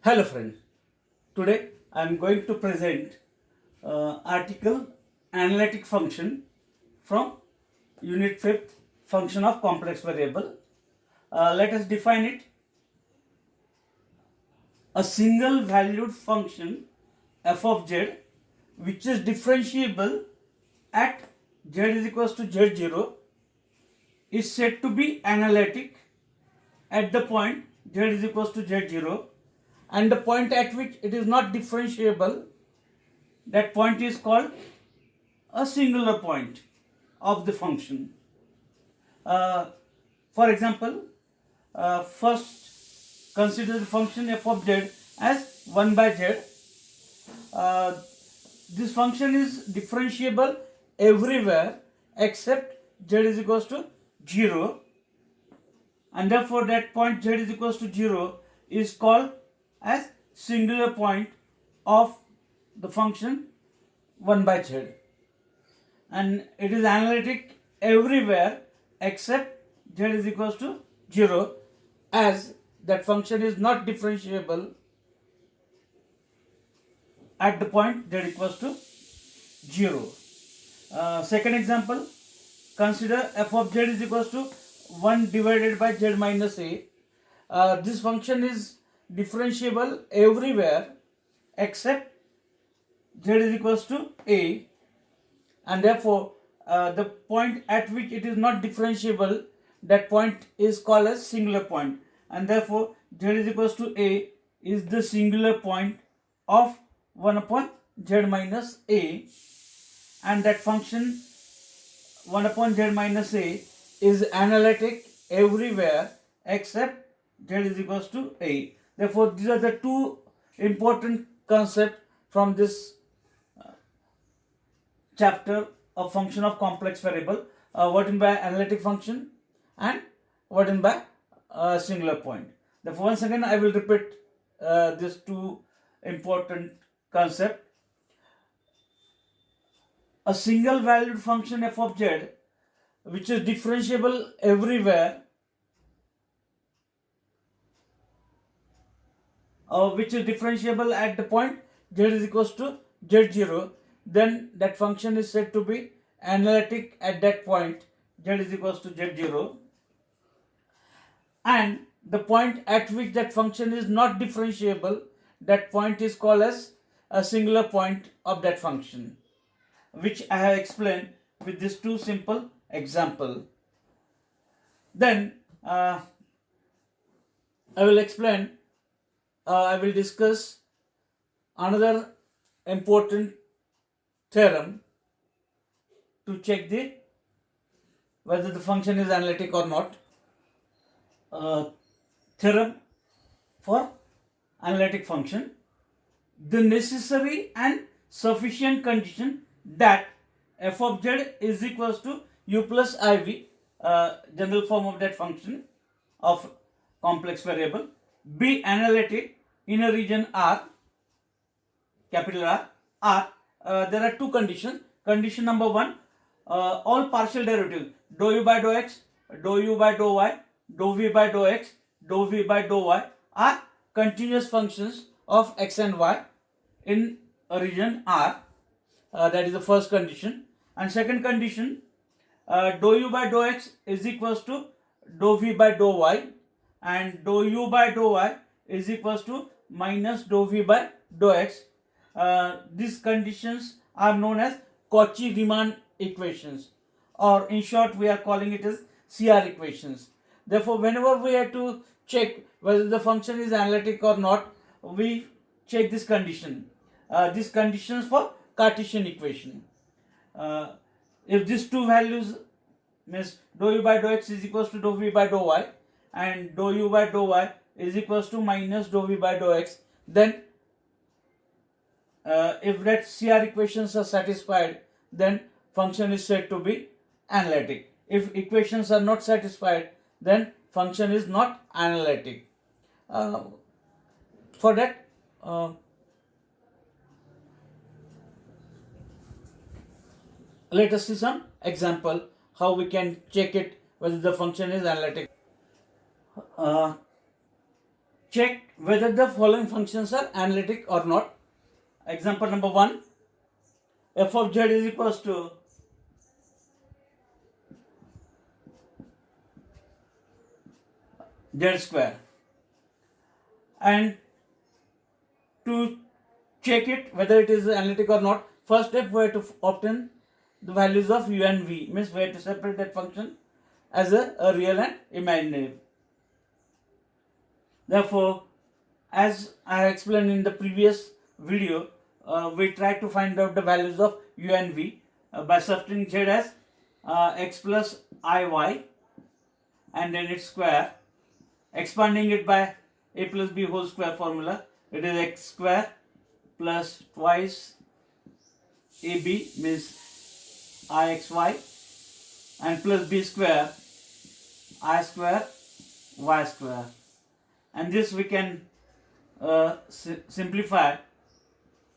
Hello friend, today I am going to present article analytic function from unit 5th, function of complex variable. Let us define it. A single valued function f of z which is differentiable at z is equals to z0 is said to be analytic at the point z is equals to z0, and the point at which it is not differentiable, that point is called a singular point of the function. For example, first consider the function f of z as 1 by z. This function is differentiable everywhere except z is equals to 0, and therefore that point z is equals to 0 is called as singular point of the function 1 by z, and it is analytic everywhere except z is equals to 0, as that function is not differentiable at the point z equals to 0. Second example, consider f of z is equals to 1 divided by z minus a. This function is differentiable everywhere except z is equals to a, and therefore the point at which it is not differentiable, that point is called as singular point, and therefore z is equals to a is the singular point of 1 upon z minus a, and that function 1 upon z minus a is analytic everywhere except z is equals to a. Therefore, these are the two important concepts from this chapter of function of complex variable. What in by analytic function and what in by singular point. Therefore, once again I will repeat these two important concepts. A single valued function f of z which is differentiable everywhere, which is differentiable at the point z is equals to z0, then that function is said to be analytic at that point z is equals to z0, and the point at which that function is not differentiable, that point is called as a singular point of that function, which I have explained with these two simple examples. Then I will explain, I will discuss another important theorem to check whether the function is analytic or not. Theorem for analytic function: the necessary and sufficient condition that f of z is equals to u plus iv, general form of that function of complex variable, be analytic in a region R, capital R. There are two conditions. Condition number one, all partial derivatives dou u by dou x, dou u by dou y, dou v by dou x, dou v by dou y are continuous functions of x and y in a region R. That is the first condition. And second condition, dou u by dou x is equals to dou v by dou y, and dou u by dou y is equals to minus dou v by dou x. These conditions are known as Cauchy-Riemann equations, or in short we are calling it as CR equations. Therefore, whenever we have to check whether the function is analytic or not, we check this condition. These conditions for Cartesian equation. If these two values, means dou u by dou x is equals to dou v by dou y, and dou u by dou y is equals to minus dou v by dou x, then if that CR equations are satisfied, then function is said to be analytic. If equations are not satisfied, then function is not analytic. For that, let us see some example how we can check it whether the function is analytic. check whether the following functions are analytic or not. Example number 1, f of z is equals to z square, and to check it whether it is analytic or not, first step we have to obtain the values of u and v, means we have to separate that function as a real and imaginary. Therefore, as I explained in the previous video, we try to find out the values of u and v by substituting z as x plus iy and then its square, expanding it by a plus b whole square formula. It is x square plus twice ab, means ixy, and plus b square I square y square. And this we can simplify.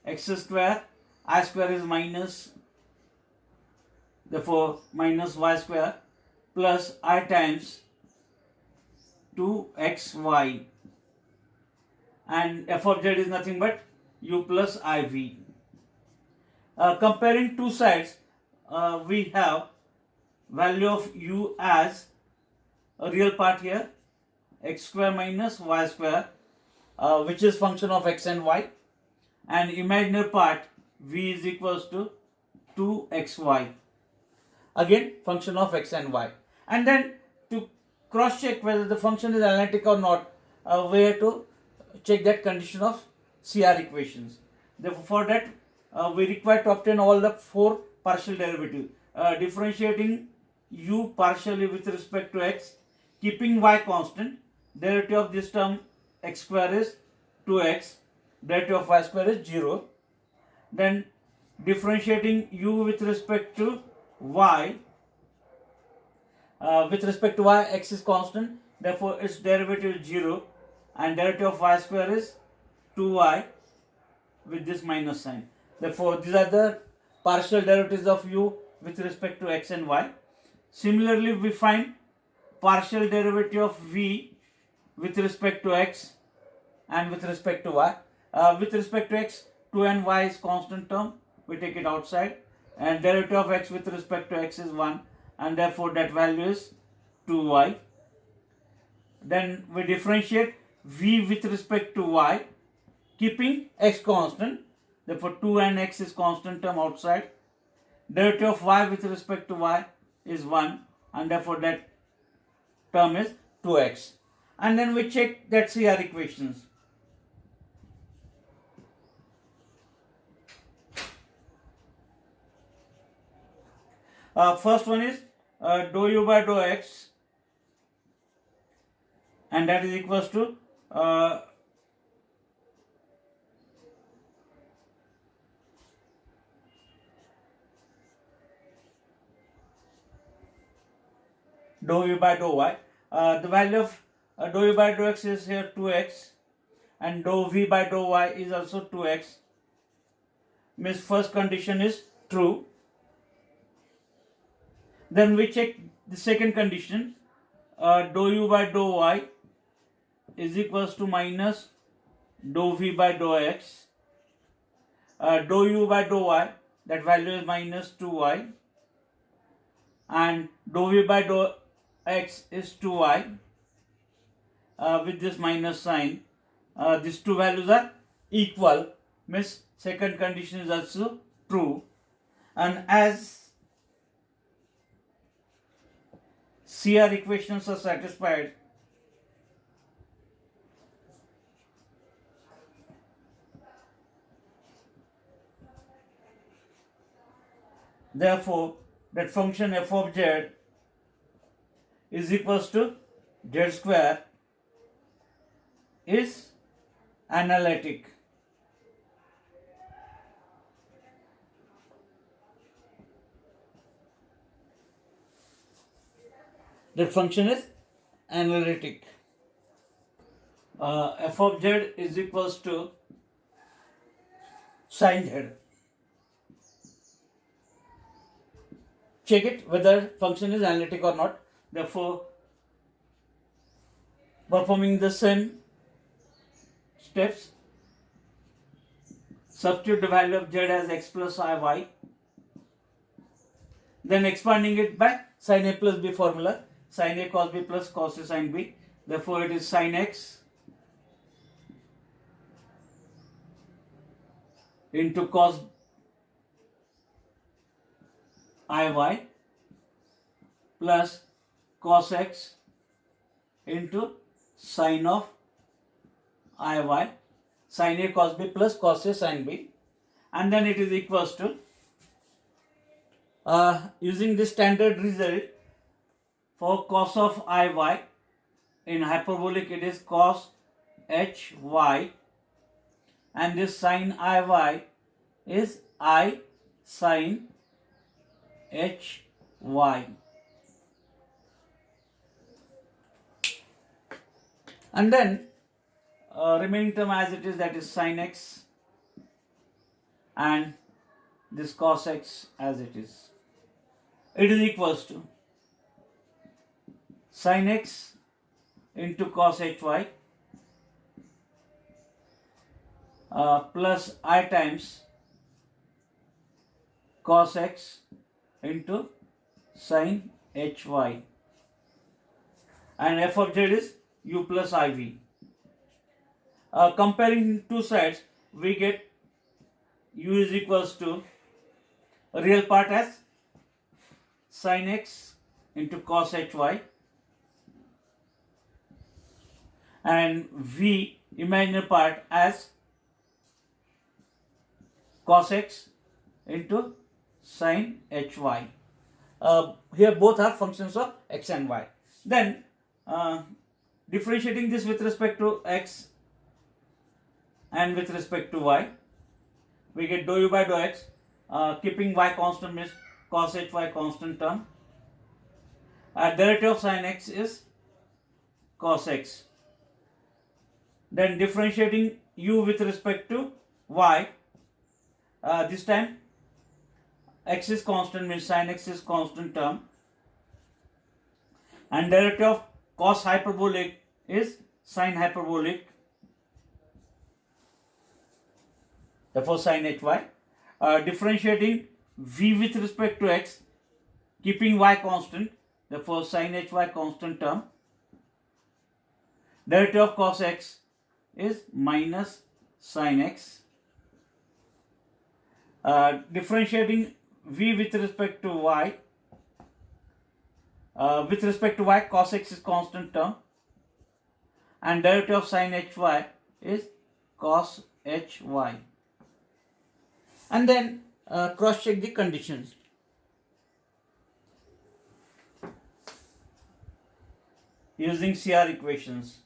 X square, I square is minus, therefore minus y square, plus I times 2xy, and f of z is nothing but u plus iv. Comparing two sides, we have value of u as a real part here, x square minus y square, which is function of x and y, and imaginary part v is equals to 2xy, again function of x and y. And then to cross check whether the function is analytic or not, we have to check that condition of CR equations. Therefore, for that we require to obtain all the 4 partial derivatives, differentiating u partially with respect to x, keeping y constant. Derivative of this term x square is 2x, derivative of y square is 0. Then differentiating u with respect to y, x is constant, therefore its derivative is 0, and derivative of y square is 2y with this minus sign. Therefore, these are the partial derivatives of u with respect to x and y. Similarly, we find partial derivative of v with respect to x and with respect to y. With respect to x, 2 and y is constant term, we take it outside, and derivative of x with respect to x is 1, and therefore that value is 2y. Then we differentiate v with respect to y, keeping x constant, therefore 2 and x is constant term outside. Derivative of y with respect to y is 1, and therefore that term is 2x. And then we check that CR equations. First one is dou u by dou x, and that is equals to dou u by dou y. The value of dou u by dou x is here 2x, and dou v by dou y is also 2x. Means first condition is true. Then we check the second condition. Dou u by dou y is equals to minus dou v by dou x. Dou u by dou y, that value is minus 2y, and dou v by dou x is 2y with this minus sign. These two values are equal, means second condition is also true. And as CR equations are satisfied, therefore that function f of z is equals to z square is analytic. That function is analytic. F of z is equals to sin z. Check it whether function is analytic or not. Therefore, performing the same steps. Substitute the value of z as x plus iy. Then expanding it by sin a plus b formula. Sin a cos b plus cos a sin b. Therefore it is sin x into cos iy plus cos x into sin of iy, sin a cos b plus cos a sin b, and then it is equals to using the standard result for cos of iy in hyperbolic it is cos hy, and this sin iy is I sin hy. And then remaining term as it is, that is sin x, and this cos x as it is. It is equals to sin x into cos hy plus I times cos x into sin hy, and f of z is u plus iv. Comparing two sides, we get u is equals to real part as sin x into cos hy and v imaginary part as cos x into sin hy. Here both are functions of x and y. Then differentiating this with respect to x and with respect to y, we get dou u by dou x. Keeping y constant means cos hy constant term. Derivative of sin x is cos x. Then differentiating u with respect to y, this time x is constant means sin x is constant term, and derivative of cos hyperbolic is sin hyperbolic, therefore sin hy. Differentiating v with respect to x, keeping y constant, therefore sin hy constant term. Derivative of cos x is minus sin x. Differentiating v with respect to y, cos x is constant term, and derivative of sin hy is cos hy. And then cross check the conditions. Using CR equations.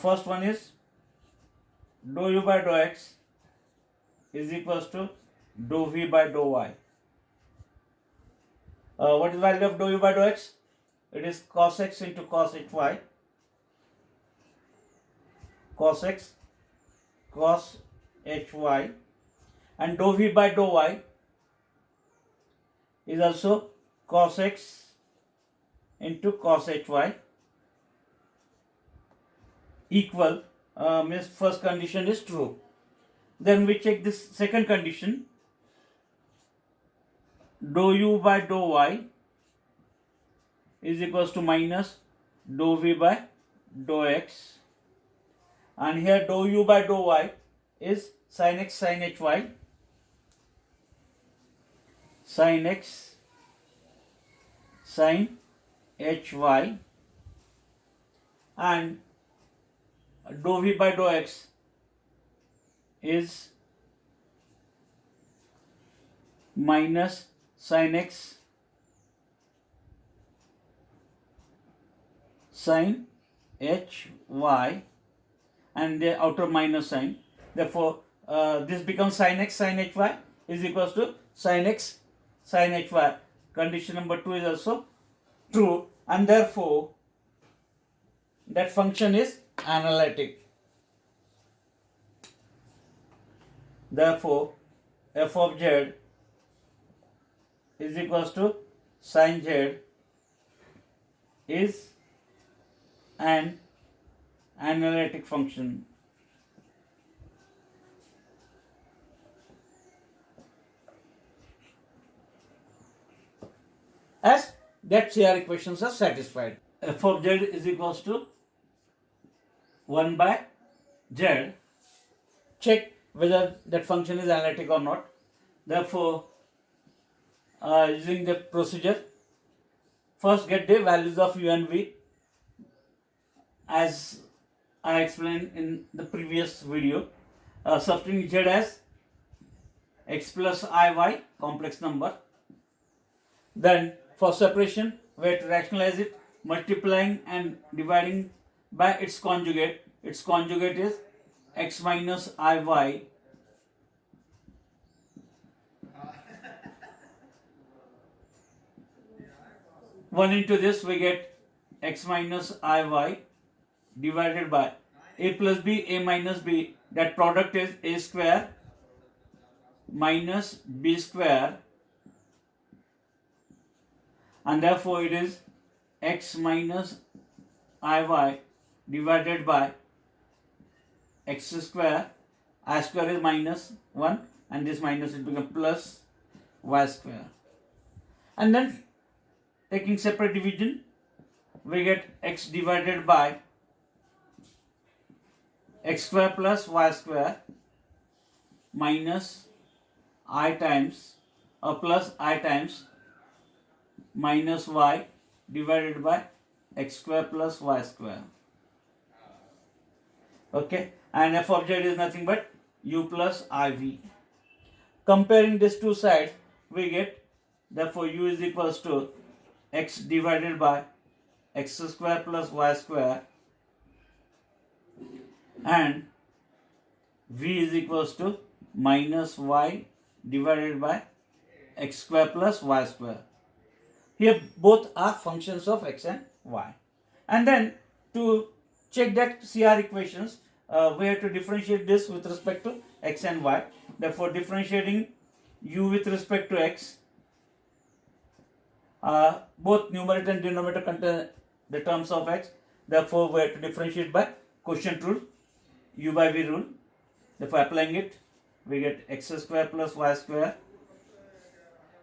First one is dou u by dou x is equals to dou v by dou y. What is the value of dou u by dou x? It is cos x into cos hy, cos x cos hy, and dou v by dou y is also cos x into cos hy, equal means first condition is true. Then we check this second condition. Dou u by dou y is equals to minus dou v by dou x, and here dou u by dou y is sin x sin hy, sin x sin hy, and dou v by dou x is minus sin x sin hy, and the outer minus sign. Therefore, this becomes sin x sin hy is equals to sin x sin hy. Condition number 2 is also true, and therefore that function is analytic. Therefore, f of z is equals to sin z is an analytic function. As that CR equations are satisfied. F of z is equals to 1 by z. Check whether that function is analytic or not. Therefore, using the procedure, first get the values of u and v as I explained in the previous video. Substituting z as x plus iy, complex number. Then for separation, we have to rationalize it, multiplying and dividing by its conjugate. Its conjugate is x minus iy one into this we get x minus iy divided by a plus b, a minus b. That product is a square minus b square, and therefore it is x minus iy divided by x square. I square is minus 1 and this minus will become plus y square. And then taking separate division, we get x divided by x square plus y square minus I times or plus I times minus y divided by x square plus y square. Okay, and f of z is nothing but u plus iv. Comparing these two sides, we get, therefore u is equals to x divided by x square plus y square and v is equals to minus y divided by x square plus y square. Here both are functions of x and y. And then to check that CR equations, we have to differentiate this with respect to x and y. Therefore, differentiating u with respect to x, both numerator and denominator contain the terms of x. Therefore, we have to differentiate by quotient rule, u by v rule. Therefore, applying it, we get x square plus y square.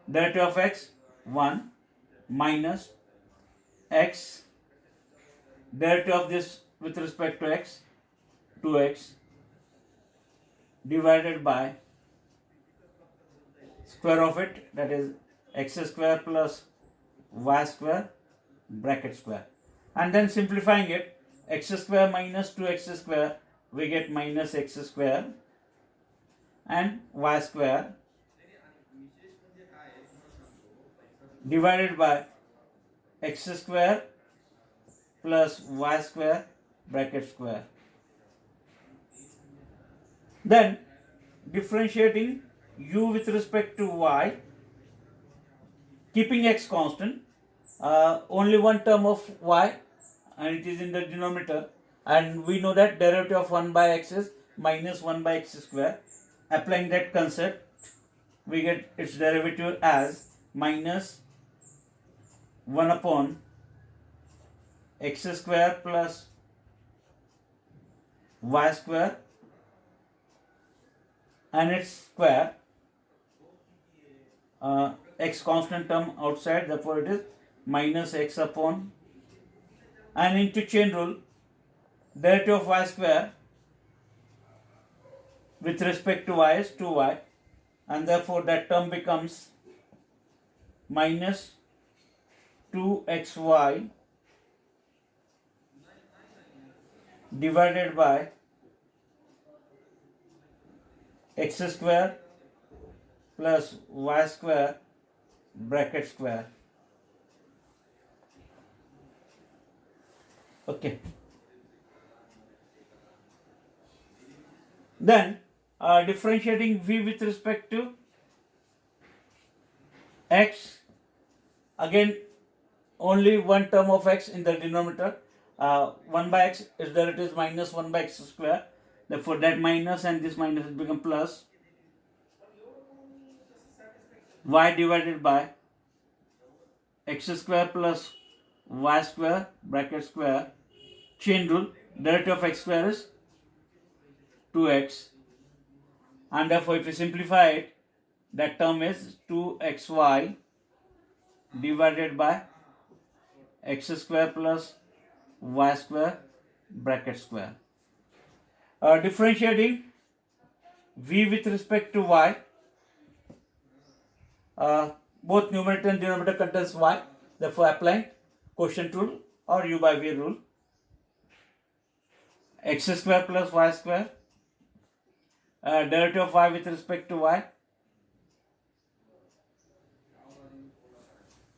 Derivative of x 1 minus x, derivative of this with respect to x 2x divided by square of it, that is x square plus y square bracket square. And then simplifying it, x square minus 2x square, we get minus x square and y square divided by x square plus y square bracket square. Then differentiating u with respect to y, keeping x constant, only one term of y and it is in the denominator, and we know that derivative of 1 by x is minus 1 by x square. Applying that concept, we get its derivative as minus 1 upon x square plus y square and its square, x constant term outside, therefore it is minus x upon, and into chain rule, derivative of y square with respect to y is 2y, and therefore that term becomes minus 2xy divided by x square plus y square bracket square. Okay. Then differentiating v with respect to x, again only one term of x in the denominator, 1 by x is derivative is minus 1 by x square, therefore that minus and this minus will become plus y divided by x square plus y square bracket square, chain rule, derivative of x square is 2x, and therefore if you simplify it, that term is 2xy divided by x square plus y square bracket square. Differentiating v with respect to y, both numerator and denominator contains y, therefore applying quotient rule or u by v rule. X square plus y square, derivative of y with respect to y,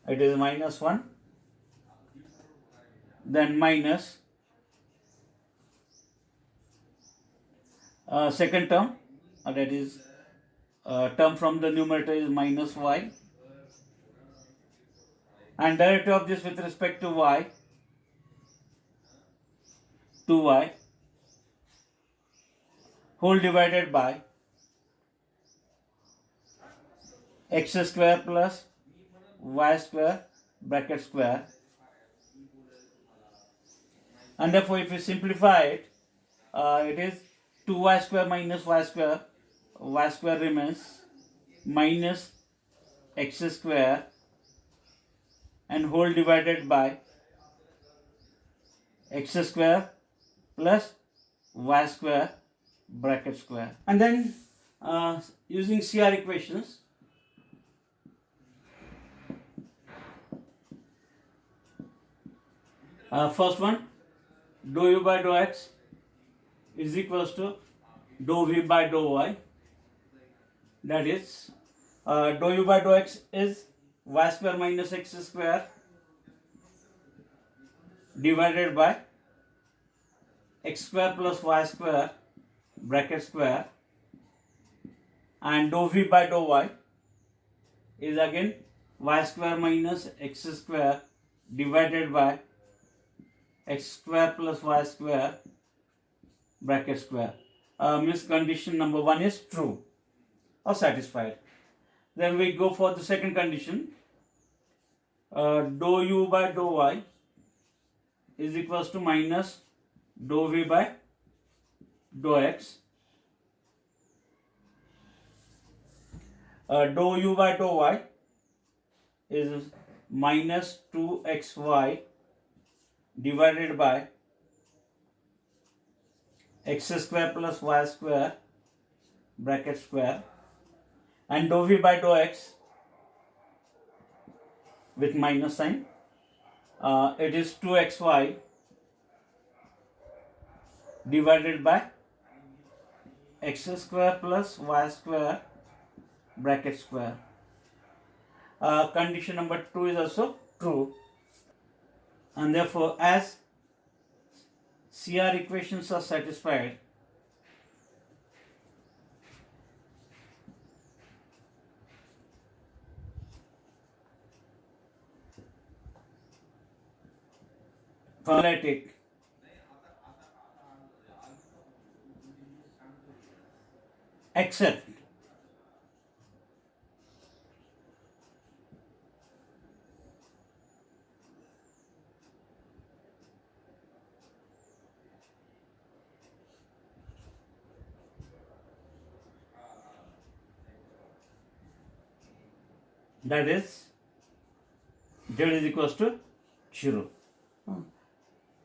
it is minus 1, then minus second term, that is term from the numerator is minus y, and derivative of this with respect to y, 2y, whole divided by x square plus y square bracket square, and therefore if you simplify it, it is 2y square minus y square remains minus x square and whole divided by x square plus y square bracket square. And then using CR equations, first one, dou u by dou x is equals to dou v by dou y, that is dou u by dou x is y square minus x square divided by x square plus y square bracket square, and dou v by dou y is again y square minus x square divided by x square plus y square bracket square. Means condition number 1 is true or satisfied. Then we go for the second condition. Dou u by dou y is equals to minus dou v by dou x. Dou u by dou y is minus 2xy divided by x square plus y square bracket square, and dou v by dou x with minus sign, it is 2xy divided by x square plus y square bracket square. Condition number 2 is also true, and therefore as CR equations are satisfied, Analytic except that is z is equals to 0.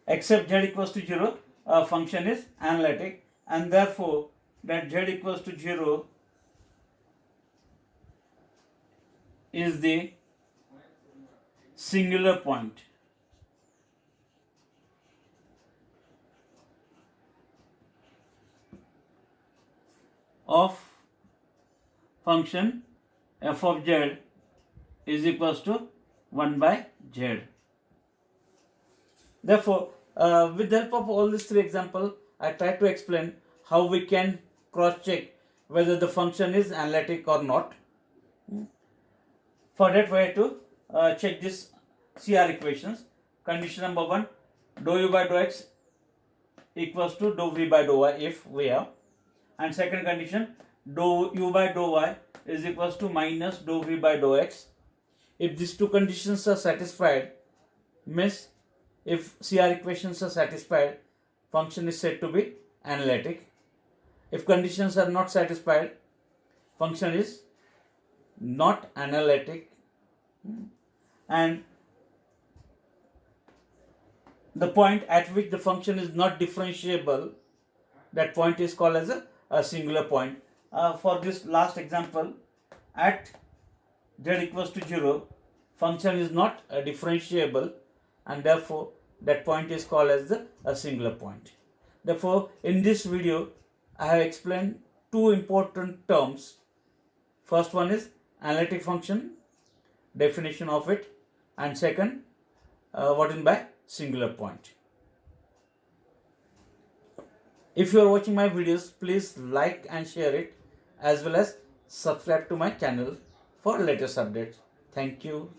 Except z equals to 0, function is analytic, and therefore that z equals to 0 is the singular point of function f of z is equals to 1 by z. Therefore, with the help of all these three examples, I try to explain how we can cross-check whether the function is analytic or not. For that, we have to check this CR equations. Condition number 1, dou u by dou x equals to dou v by dou y if we have. And second condition, dou u by dou y is equals to minus dou v by dou x. If these two conditions are satisfied, means if CR equations are satisfied, function is said to be analytic. If conditions are not satisfied, function is not analytic. And the point at which the function is not differentiable, that point is called as a singular point. For this last example, at z equals to 0, function is not differentiable, and therefore that point is called as a singular point. Therefore, in this video, I have explained two important terms. First one is analytic function, definition of it, and second, what is by singular point. If you are watching my videos, please like and share it, as well as subscribe to my channel for latest updates. Thank you.